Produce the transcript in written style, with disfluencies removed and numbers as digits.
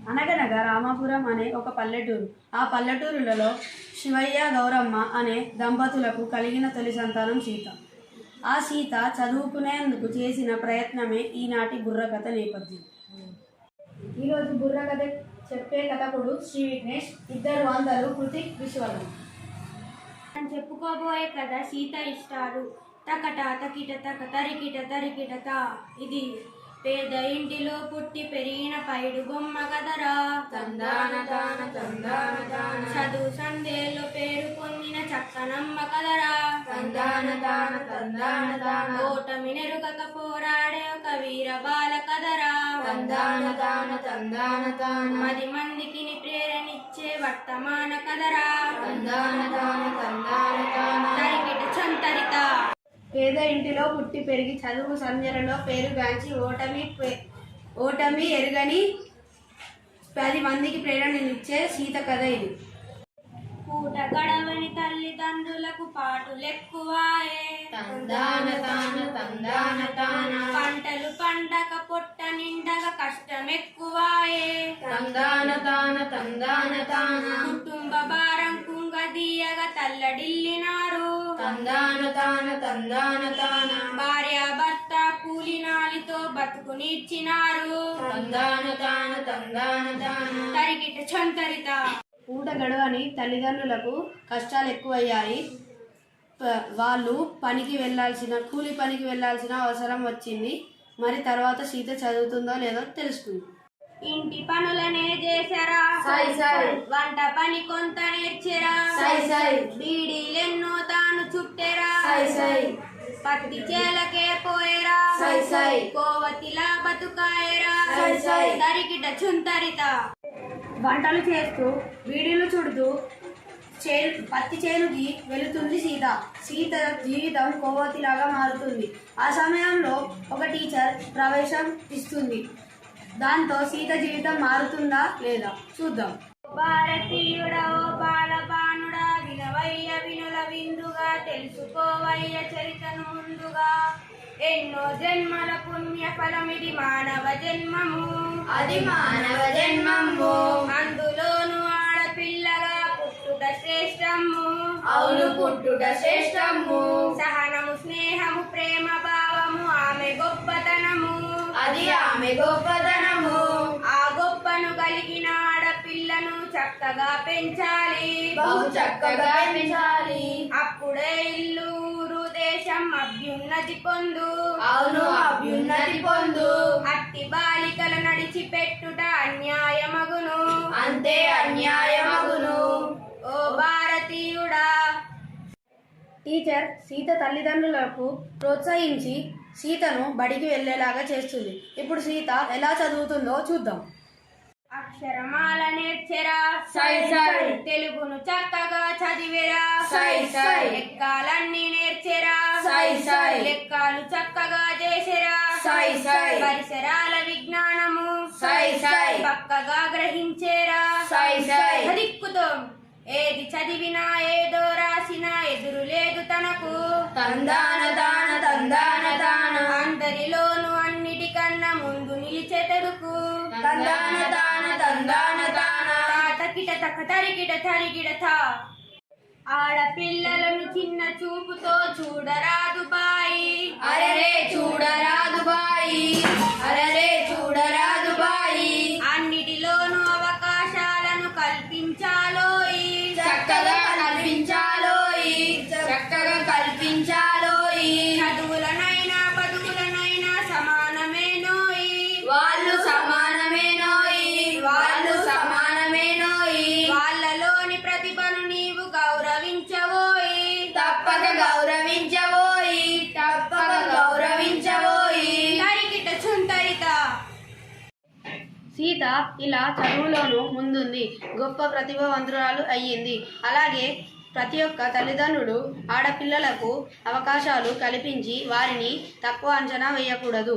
అనగనగా రామాపురం అనే ఒక పల్లెటూరు. ఆ పల్లెటూరులలో శివయ్య గౌరమ్మ అనే దంపతులకు కలిగిన తొలి సంతానం సీత. ఆ సీత చదువుకునేందుకు చేసిన ప్రయత్నమే ఈనాటి బుర్రకథ నేపథ్యం. ఈరోజు బుర్రకథ చెప్పే కథకుడు శ్రీ విఘ్నేష్, ఇద్దరు వందలు కృతిక్ విశ్వలం. మనం చెప్పుకోబోయే కథ సీత ఇష్టాలు. తకట తకిట తక తరికిట తరికిట ఇది పేద ఇంటిలో పుట్టి పెరిగిన పైడు బొమ్మ కదరా. తందాన తాన తందాన తాన చదువు సందేలో పేరు పొందిన చక్కనమ్మ కదరా. తందాన తాన తందాన తాన ఓటమి నెరుగక పోరాడే ఒక వీర బాల కదరా. తందాన తాన తందాన తాన 10 మందికి ప్రేరణిచ్చే వర్తమాన కదరా. తందాన తాన తందాన తాన తరికిట చంతరిత. పేద ఇంటిలో పుట్టి పెరిగి చదువు సంధ్యలలో పేరుగాంచి ఓటమి ఎరుగని 10 మందికి ప్రేరణనిచ్చే సీత కథ ఇది. పూట గడవని తల్లిదండ్రులకు పాటులెక్కువాయే. తందాన తాన తందాన తాన పంటలు పండగ పొట్ట నిండగ కష్టమెక్కువాయే. తందాన తాన తందాన తాన కుటుంబ భారం కుంగదీయగా తల్లడిల్లినారు. తందాన తాన తందాన తాన భార్య భర్త కూలినాలితో బతుకునిచ్చినారు. తందాన తాన తందాన తాన తరిగిట చంతరిత. పూట గడవని తల్లిదండ్రులకు కష్టాలు ఎక్కువయ్యాయి. వాళ్ళు కూలి పనికి వెళ్ళాల్సిన అవసరం వచ్చింది. మరి తర్వాత సీత చదువుతుందో లేదో తెలుసుకుంది. ఇంటి పనులనే చేసరా, వంట పని కొంత నేర్చెరా, బీడీలెన్నో తాను చుట్టెరా, పత్తి చేలకే పోయేరా, కోవతిలా బతుకాయరా. తరికిట చుంతరిత. వంటలు చేస్తూ బీడీలు చుడుతూ పత్తి చేనుకి వెళుతుంది సీత. సీత జీవితం కోవతిలాగా మారుతుంది. ఆ సమయంలో ఒక టీచర్ ప్రవేశం ఇస్తుంది. దాంతో సీత జీవితం మారుతుందా లేదా చూద్దాం. భారతీయుడా ఓ బాలబానుడా, వినవయ్య వినుల విందుగా, తెలుసుకోవయ్య చరితను ముందుగా. ఎన్నో జన్మల పుణ్య ఫలమిది మానవ జన్మము, అది మానవ జన్మము. అందులోను ఆడపిల్లగా పుట్టుట శ్రేష్టము, అవును పుట్టుట శ్రేష్టము. సహనము స్నేహము ప్రేమ భావము ఆమె గొప్పతనము, అది ఆమె గొప్పతనము. ఆ గొప్పను కలిగిన ఆడపిల్లను చక్కగా పెంచాలి, బహు చక్కగా పెంచాలి. అప్పుడే ఇల్లు ఊరు దేశం అభ్యున్నతి పొందు. అవును అభ్యున్నతి పొందు. అట్టి బాలికల నడిచిపెట్టుట అన్యాయమగును, అంతే అన్యాయమగును. ఓ భారతీయుడా. టీచర్ సీత తల్లిదండ్రులకు ప్రోత్సహించి సీతను బడికి వెళ్ళేలాగా చేస్తుంది. ఇప్పుడు సీత ఎలా చదువుతుందో చూద్దాం. అక్షరమాల నేర్చెరా, తెలుగును చక్కగా చదివేరా, లెక్కలన్నీ నేర్చెరా, లెక్కలు చక్కగా చేసెరా, పరిసరాల విజ్ఞానము పక్కగా గ్రహించేరా. దిక్కుతో ఏది చదివినా ఏదో రాసినా ఎదురు లేదు తనకు. తందాన తాన తందాన తాన అందరిలోను అన్నిటికన్నా ముందు నిలిచెతడుకు. తందాన తాన తందాన తాన తకిట తక తరికిట తరిగిడత. ఆడపిల్లలను చిన్న చూపుతో చూడరాదు బాయి, అరరే చూడరాదు బాయి, అరరే చూడరాదు బాయి. అన్నిటిలోనూ అవకాశాలను కల్పించాలోయి, చక్కగా కల్పించాలోయి, చక్కగా కల్పించాలోయి. చదువులనైనా బతుకులనైనా సమానమేనోయి, వాళ్ళు సమానమేనోయి, వాళ్ళు సమానమేనోయి. వాళ్ళలోని ప్రతిభను నీవు గౌరవించవోయి, తప్పక గౌరవించబోయి, తప్పక గౌరవించబోయి. తరికిట చుంతరిత. సీత ఇలా చదువులోనూ ముందుంది, గొప్ప ప్రతిభావంతురాలు అయ్యింది. అలాగే ప్రతి ఒక్క తల్లిదండ్రులు ఆడపిల్లలకు అవకాశాలు కల్పించి వారిని తక్కువ అంచనా వేయకూడదు.